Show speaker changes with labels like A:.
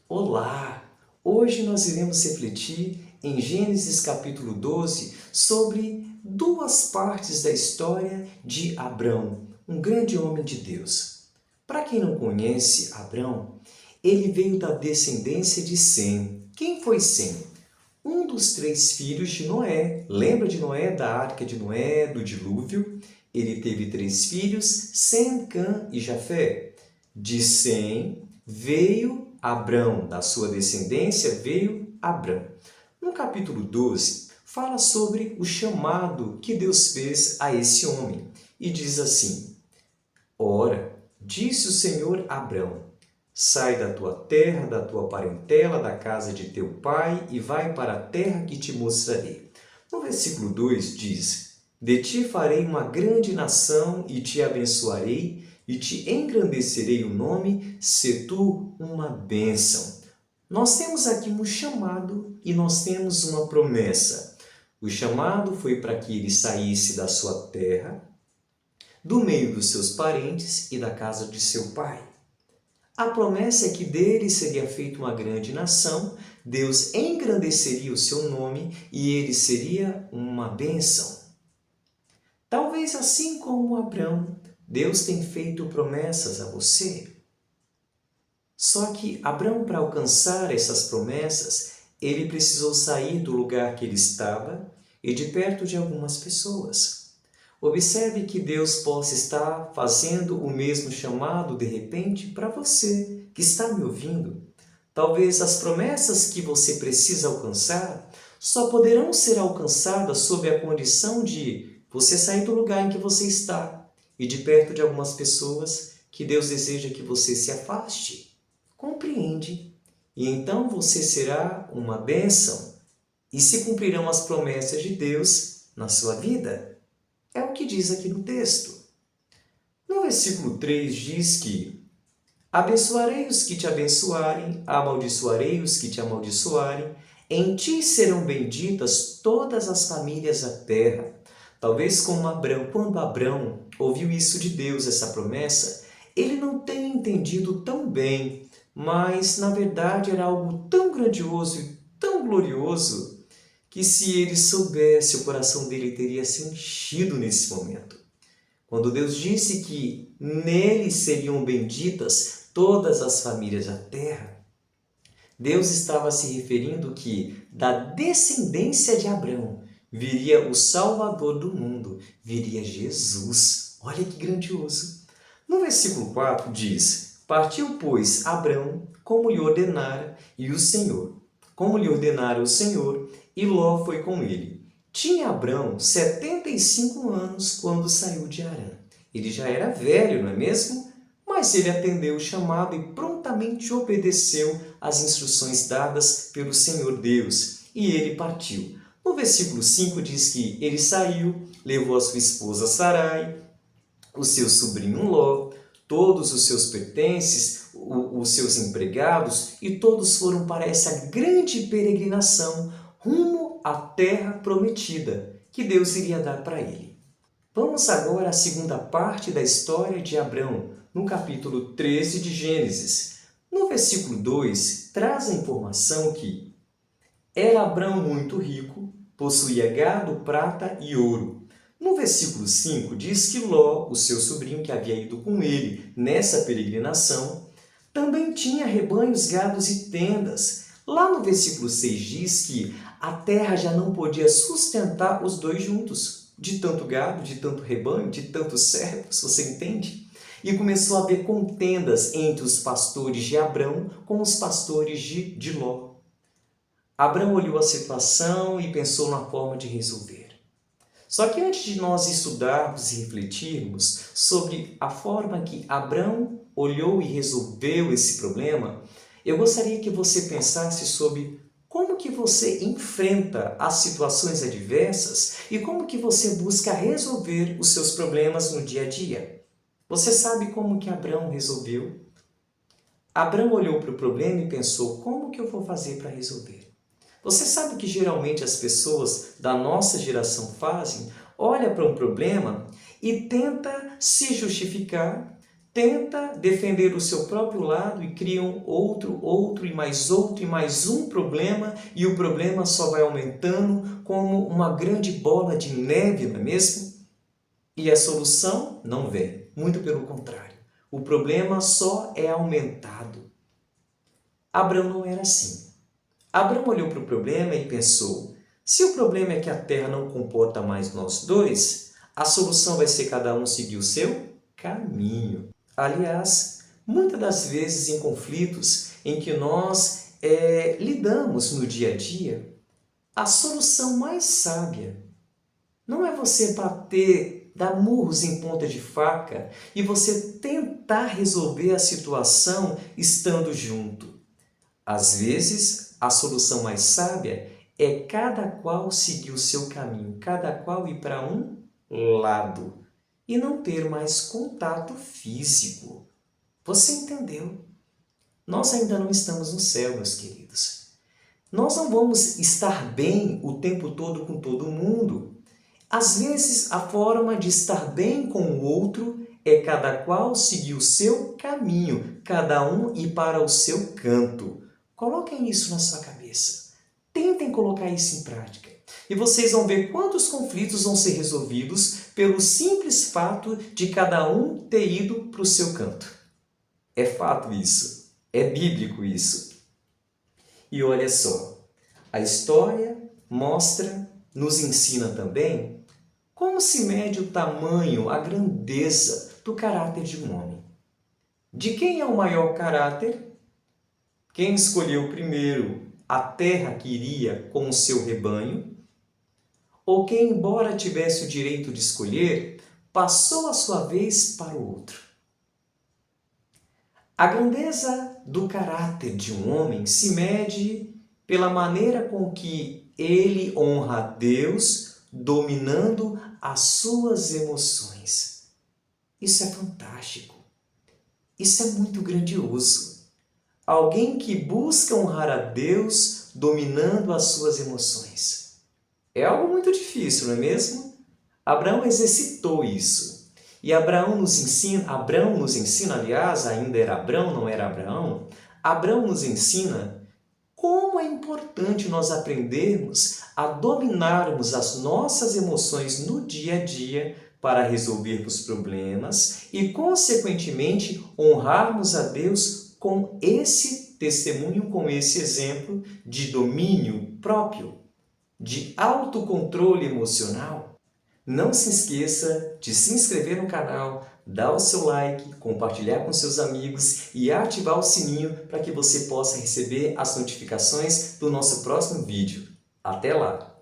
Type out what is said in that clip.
A: Olá! Hoje nós iremos refletir em Gênesis capítulo 12 sobre duas partes da história de Abrão, um grande homem de Deus. Para quem não conhece Abrão, ele veio da descendência de Sem. Quem foi Sem? Um dos três filhos de Noé. Lembra de Noé, da arca de Noé, do dilúvio? Ele teve três filhos, Sem, Cã e Jafé. De Sem veio Abrão, da sua descendência veio Abrão. No capítulo 12, fala sobre o chamado que Deus fez a esse homem. E diz assim: Ora, disse o Senhor a Abrão: sai da tua terra, da tua parentela, da casa de teu pai e vai para a terra que te mostrarei. No versículo 2 diz: de ti farei uma grande nação e te abençoarei e te engrandecerei o nome, se tu uma bênção. Nós temos aqui um chamado e nós temos uma promessa. O chamado foi para que ele saísse da sua terra, do meio dos seus parentes e da casa de seu pai. A promessa é que dele seria feita uma grande nação, Deus engrandeceria o seu nome e ele seria uma bênção. Talvez assim como Abrão, Deus tem feito promessas a você. Só que Abrão, para alcançar essas promessas, ele precisou sair do lugar que ele estava e de perto de algumas pessoas. Observe que Deus possa estar fazendo o mesmo chamado de repente para você que está me ouvindo. Talvez as promessas que você precisa alcançar só poderão ser alcançadas sob a condição de você sair do lugar em que você está e de perto de algumas pessoas que Deus deseja que você se afaste. Compreende? E então você será uma bênção e se cumprirão as promessas de Deus na sua vida. É o que diz aqui no texto. No versículo 3 diz que abençoarei os que te abençoarem, amaldiçoarei os que te amaldiçoarem, em ti serão benditas todas as famílias da terra. Talvez como Abrão, quando Abrão ouviu isso de Deus, essa promessa, ele não tenha entendido tão bem, mas na verdade era algo tão grandioso e tão glorioso que se ele soubesse, o coração dele teria se enchido nesse momento. Quando Deus disse que nele seriam benditas todas as famílias da terra, Deus estava se referindo que da descendência de Abrão viria o Salvador do mundo, viria Jesus. Olha que grandioso! No versículo 4 diz: partiu, pois, Abrão, como lhe ordenara, e o Senhor, como lhe ordenara o Senhor, e Ló foi com ele. Tinha Abrão 75 anos quando saiu de Harã. Ele já era velho, não é mesmo? Mas ele atendeu o chamado e prontamente obedeceu às instruções dadas pelo Senhor Deus. E ele partiu. No versículo 5 diz que ele saiu, levou a sua esposa Sarai, o seu sobrinho Ló, todos os seus pertences, os seus empregados, e todos foram para essa grande peregrinação rumo à terra prometida que Deus iria dar para ele. Vamos agora à segunda parte da história de Abrão, no capítulo 13 de Gênesis. No versículo 2, traz a informação que era Abrão muito rico, possuía gado, prata e ouro. No versículo 5 diz que Ló, o seu sobrinho que havia ido com ele nessa peregrinação, também tinha rebanhos, gados e tendas. Lá no versículo 6 diz que a terra já não podia sustentar os dois juntos, de tanto gado, de tanto rebanho, de tantos servos, você entende? E começou a haver contendas entre os pastores de Abrão com os pastores de Ló. Abrão olhou a situação e pensou na forma de resolver. Só que antes de nós estudarmos e refletirmos sobre a forma que Abrão olhou e resolveu esse problema, eu gostaria que você pensasse sobre como que você enfrenta as situações adversas e como que você busca resolver os seus problemas no dia a dia. Você sabe como que Abrão resolveu? Abrão olhou para o problema e pensou, como que eu vou fazer para resolver? Você sabe o que geralmente as pessoas da nossa geração fazem? Olha para um problema e tenta se justificar, tenta defender o seu próprio lado e cria outro e mais um problema, e o problema só vai aumentando como uma grande bola de neve, não é mesmo? E a solução não vem, muito pelo contrário. O problema só é aumentado. Abrão não era assim. Abrão olhou para o problema e pensou: se o problema é que a terra não comporta mais nós dois, a solução vai ser cada um seguir o seu caminho. Aliás, muitas das vezes em conflitos em que nós lidamos no dia a dia, a solução mais sábia não é você bater, dar murros em ponta de faca e você tentar resolver a situação estando junto. Às vezes, a solução mais sábia é cada qual seguir o seu caminho, cada qual ir para um lado e não ter mais contato físico. Você entendeu? Nós ainda não estamos no céu, meus queridos. Nós não vamos estar bem o tempo todo com todo mundo. Às vezes, a forma de estar bem com o outro é cada qual seguir o seu caminho, cada um ir para o seu canto. Coloquem isso na sua cabeça. Tentem colocar isso em prática. E vocês vão ver quantos conflitos vão ser resolvidos pelo simples fato de cada um ter ido para o seu canto. É fato isso. É bíblico isso. E olha só, a história mostra, nos ensina também, como se mede o tamanho, a grandeza do caráter de um homem. De quem é o maior caráter? Quem escolheu primeiro a terra que iria com o seu rebanho? Ou quem, embora tivesse o direito de escolher, passou a sua vez para o outro? A grandeza do caráter de um homem se mede pela maneira com que ele honra a Deus, dominando as suas emoções. Isso é fantástico. Isso é muito grandioso. Alguém que busca honrar a Deus, dominando as suas emoções. É algo muito difícil, não é mesmo? Abraão exercitou isso. E Abraão nos ensina, aliás, ainda era Abrão, não era Abraão. Abraão nos ensina como é importante nós aprendermos a dominarmos as nossas emoções no dia a dia para resolvermos problemas e, consequentemente, honrarmos a Deus com esse testemunho, com esse exemplo de domínio próprio, de autocontrole emocional. Não se esqueça de se inscrever no canal, dar o seu like, compartilhar com seus amigos e ativar o sininho para que você possa receber as notificações do nosso próximo vídeo. Até lá!